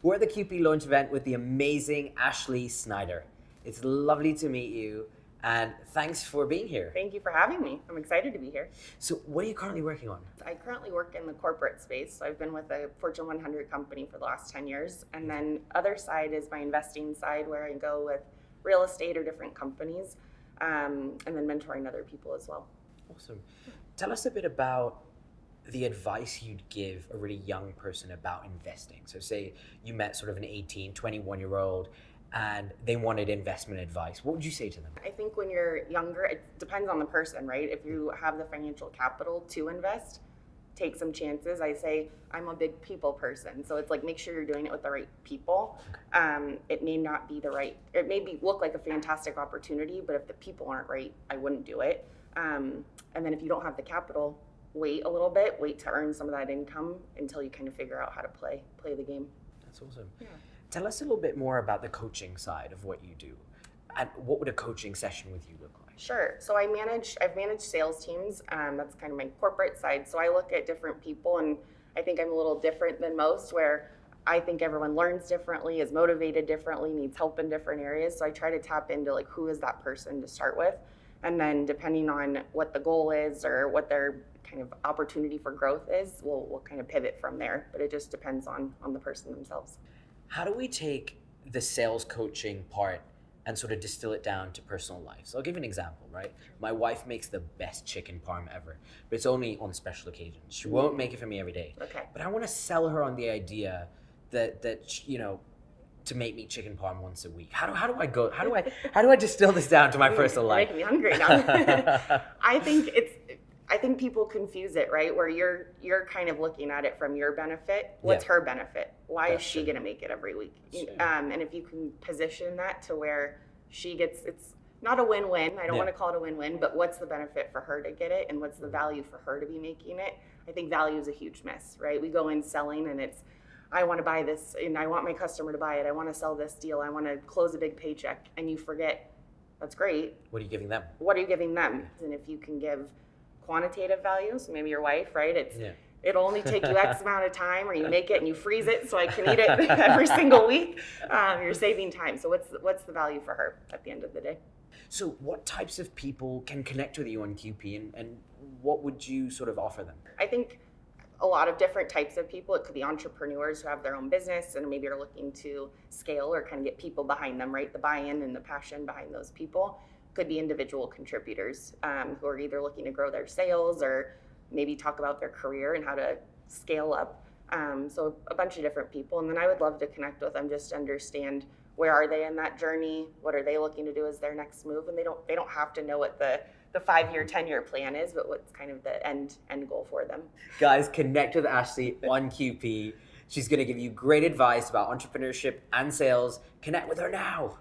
We're at the QP launch event with the amazing Ashley Snyder. It's lovely to meet you, and thanks for being here. Thank you for having me. I'm excited to be here. So what are you currently working on? I currently work in the corporate space. So I've been with a Fortune 100 company for the last 10 years. And then other side is my investing side, where I go with real estate or different companies, and then mentoring other people as well. Awesome. Tell us a bit about the advice you'd give a really young person about investing. So say you met sort of an 18, 21-year-old and they wanted investment advice. What would you say to them? I think when you're younger, it depends on the person, right? If you have the financial capital to invest, take some chances. I say I'm a big people person. So it's like, make sure you're doing it with the right people. It may not be it may look like a fantastic opportunity, but if the people aren't right, I wouldn't do it. And then if you don't have the capital, wait a little bit, wait to earn some of that income until you kind of figure out how to play the game. That's awesome. Yeah. Tell us a little bit more about the coaching side of what you do. And what would a coaching session with you look like? Sure. So I've managed sales teams. That's kind of my corporate side. So I look at different people, and I think I'm a little different than most, where I think everyone learns differently, is motivated differently, needs help in different areas. So I try to tap into like, who is that person to start with? And then depending on what the goal is or what their kind of opportunity for growth is, we'll kind of pivot from there. But it just depends on the person themselves. How do we take the sales coaching part and sort of distill it down to personal life? So I'll give you an example, right? My wife makes the best chicken parm ever, but it's only on special occasions. She won't make it for me every day. Okay. But I want to sell her on the idea that you know, to make me chicken parm once a week. How do I distill this down to my personal life? You're making me hungry now. I think people confuse it, right? Where you're kind of looking at it from your benefit. What's her benefit? Why is she going to make it every week? And if you can position that to where she gets, it's not a win-win. I don't want to call it a win-win, but what's the benefit for her to get it, and what's the value for her to be making it? I think value is a huge miss, right? We go in selling, and it's, I want to buy this, and I want my customer to buy it. I want to sell this deal. I want to close a big paycheck, and you forget. That's great. What are you giving them? What are you giving them? And if you can give quantitative values, maybe your wife, right? It'll only take you X amount of time, or you make it and you freeze it so I can eat it every single week. You're saving time. So what's the value for her at the end of the day? So what types of people can connect with you on QP, and what would you sort of offer them? I think a lot of different types of people. It could be entrepreneurs who have their own business and maybe are looking to scale or kind of get people behind them, right? The buy-in and the passion behind those people. Could be individual contributors who are either looking to grow their sales or maybe talk about their career and how to scale up. So a bunch of different people. And then I would love to connect with them just to understand, where are they in that journey? What are they looking to do as their next move? And they don't have to know what the 5-year, 10-year plan is, but what's kind of the end goal for them. Guys, connect with Ashley on QP. She's going to give you great advice about entrepreneurship and sales. Connect with her now.